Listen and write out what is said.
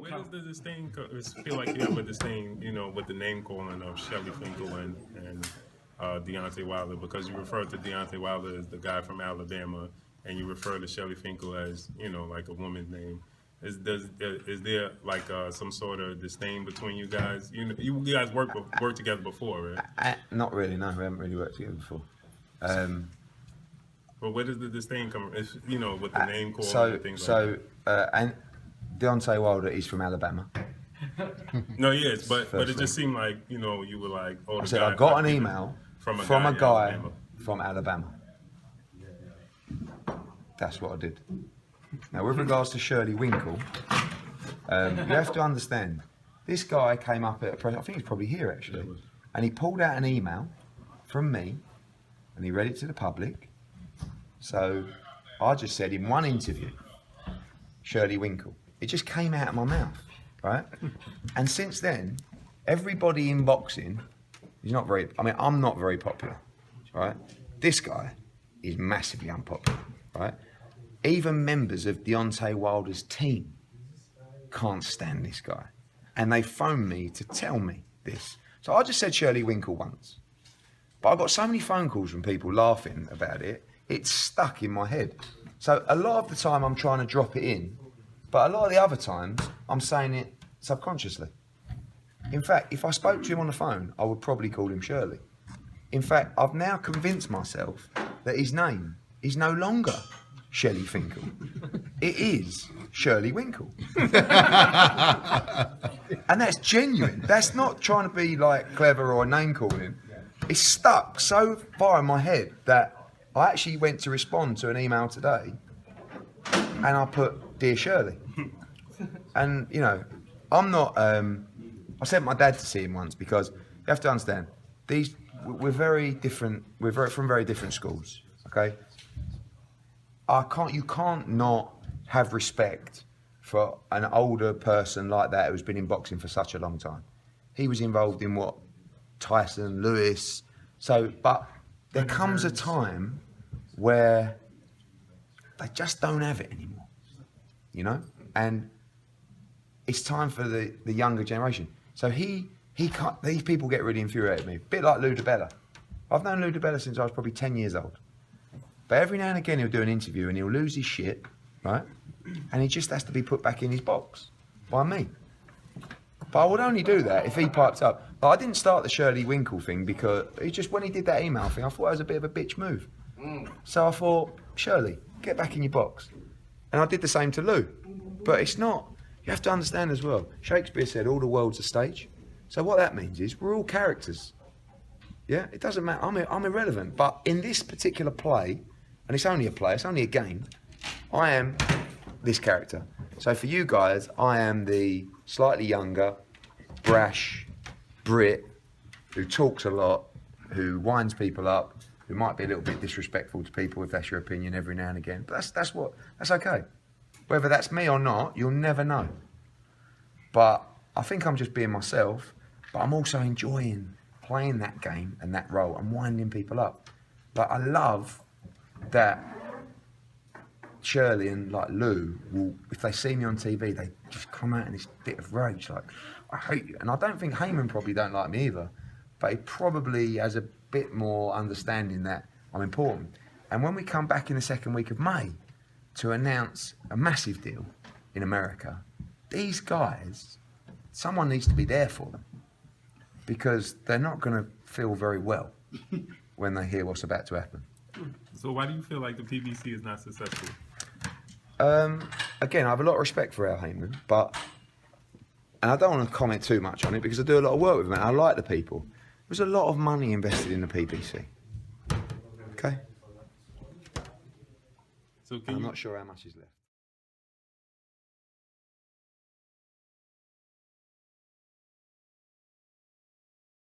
where does the disdain feel like you have a disdain, you know, with the name calling of Shirley Finkel and Deontay Wilder, because you refer to Deontay Wilder as the guy from Alabama, and you refer to Shirley Finkel as, you know, like a woman's name. Is there like some sort of disdain between you guys? You guys worked together before, right? Not really. No, we haven't really worked together before. But where does the disdain come from? If, you know, with the name calling and things like that. And Deontay Wilder is from Alabama. No, yes, but it just seemed like, you know, you were like, oh, I said I got an email from a guy from Alabama. That's what I did. Now, with regards to Shirley Winkel, you have to understand, this guy came up at a press, I think he's probably here actually, and he pulled out an email from me, and he read it to the public. So I just said in one interview, Shirley Winkel. It just came out of my mouth, right? And since then, everybody in boxing is not very, I mean, I'm not very popular, right? This guy is massively unpopular, right? Even members of Deontay Wilder's team can't stand this guy. And they phoned me to tell me this. So I just said Shirley Winkel once. But I got so many phone calls from people laughing about it, it's stuck in my head. So a lot of the time I'm trying to drop it in, but a lot of the other times I'm saying it subconsciously. In fact, if I spoke to him on the phone, I would probably call him Shirley. In fact, I've now convinced myself that his name is no longer Shirley Finkel. It is Shirley Winkel. And that's genuine. That's not trying to be like clever or name calling. It's stuck so far in my head that I actually went to respond to an email today and I put, "Dear Shirley." And, you know, I'm not, I sent my dad to see him once because you have to understand, we're very different, from very different schools, okay? You can't not have respect for an older person like that who's been in boxing for such a long time. He was involved in what? Tyson, Lewis. So, but there comes a time where they just don't have it anymore, you know? And it's time for the younger generation. So he can't, these people get really infuriated with me. A bit like Lou Dibella. I've known Lou Dibella since I was probably 10 years old. But every now and again he'll do an interview and he'll lose his shit, right? And he just has to be put back in his box by me. But I would only do that if he piped up. But I didn't start the Shirley Winkel thing because when he did that email thing, I thought it was a bit of a bitch move. So I thought, Shirley, get back in your box. And I did the same to Lou. But it's not, you have to understand as well, Shakespeare said all the world's a stage. So what that means is we're all characters. Yeah, it doesn't matter, I'm irrelevant. But in this particular play, and it's only a play, it's only a game, I am this character. So for you guys, I am the slightly younger, brash Brit who talks a lot, who winds people up, who might be a little bit disrespectful to people if that's your opinion every now and again. But that's okay. Whether that's me or not, you'll never know. But I think I'm just being myself, but I'm also enjoying playing that game and that role and winding people up. But I love that Shirley and like Lou will, if they see me on TV, they just come out in this bit of rage, like, I hate you. And I don't think Heyman probably don't like me either, but he probably has a bit more understanding that I'm important. And when we come back in the second week of May to announce a massive deal in America, these guys, someone needs to be there for them because they're not going to feel very well when they hear what's about to happen. So why do you feel like the PBC is not successful? Again, I have a lot of respect for Al Heyman, and I don't want to comment too much on it because I do a lot of work with him and I like the people. There's a lot of money invested in the PBC. Okay? So I'm not sure how much is left.